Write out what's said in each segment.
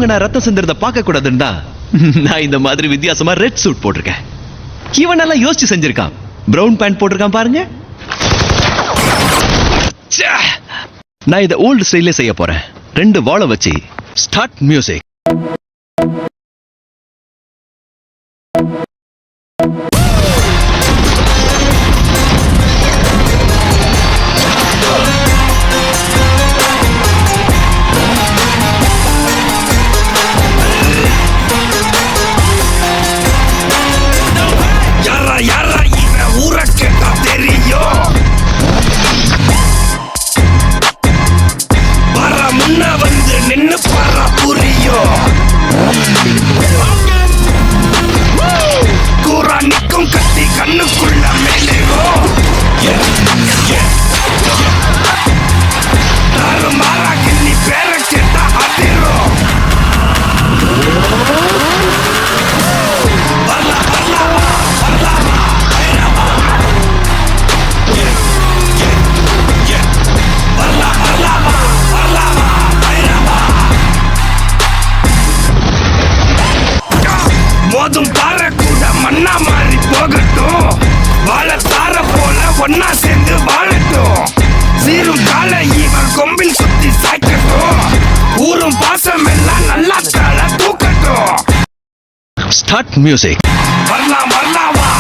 வர்றவங்க நான் ரத்தம் சிந்துறத பார்க்க கூடாதுன்னு தான் நான் இந்த மாதிரி வித்தியாசமா ரெட் சூட் போட்டிருக்கேன். இவன் நல்லா யோசிச்சு செஞ்சிருக்கான். பிரவுன் பேண்ட் போட்டிருக்கான் பாருங்க. நான் இதை ஓல்டு ஸ்டைல்ல செய்ய போறேன். 2 வாளை வச்சு ஸ்டார்ட் மியூசிக். ஒன்னா சேர்ந்து வாழட்டும். சீரும் கால இவன் கொம்பில் சுத்தி சாய்க்கட்டும். ஊரும் பாசம் எல்லாம் நல்லா தல தூக்கட்டும். Start music. வரலாம் வரலாவா,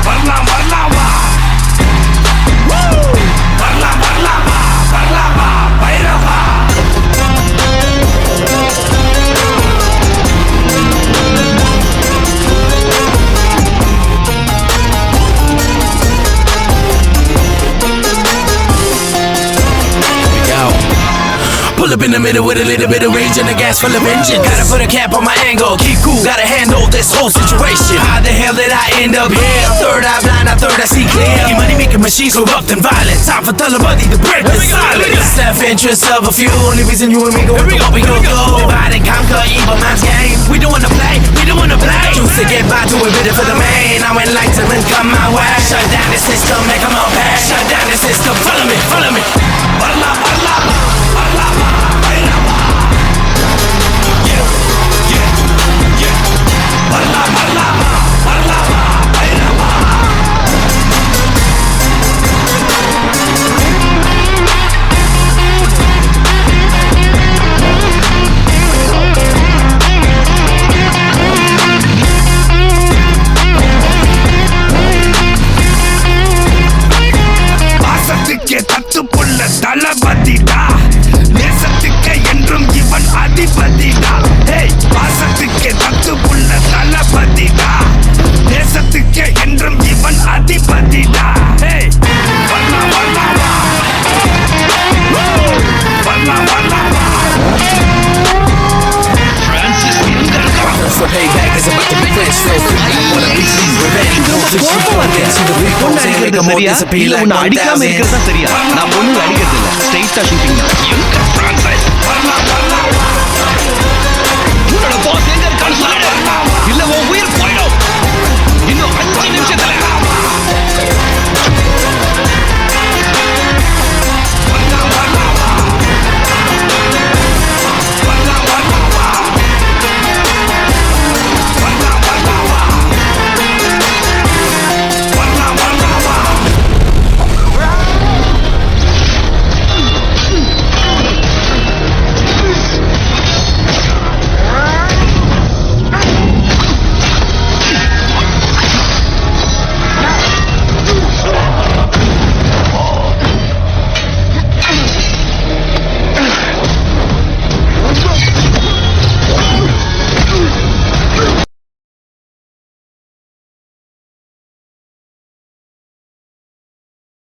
வரலாம் வரலாவா, வரலாம் வரலாவா, வரலாவா Bairavaa. Pull up in the middle with a little bit of rage and a gas full of engine. Gotta put a cap on my angle, keep cool, gotta handle this whole situation. How the hell did I end up here? Third eye blind, I third I see clear. Your money making machines corrupt and violent. Time for Talabadi to break the silence. The self-interest of a few, only reason you and me go where we go. Divide and conquer, evil man's game. We don't wanna play, we don't wanna play. Choose to get by, do a bit for the main. Now enlightenment come my way. Shut down the system, make them all pay. Shut down the system, follow me, follow me. Barla, barla, barla, bailaba. Yeah, yeah, yeah. Barla, barla, barla, bailaba. பாசத்துக்கே தத்து புள்ள தளபதிடா. நேசத்துக்கே என்றும் இவன் அதிபதிடா. Hey, பாசத்துக்கே தத்து புள்ள தளபதிடா. நேசத்துக்கே என்றும் இவன் அதிபதிடா. Hey, வரலாம் வரலாவா, வரலாம் வரலாவா. For payback is about to be fresh, so I wanna be pleased with any more to shoot for this. To the big boys and make them more disappear like 1,000. சரியா? நான் பொண்ணு அடிக்கிறது இல்ல, ஸ்ட்ரைட்டா ஷூட்டிங் தான்.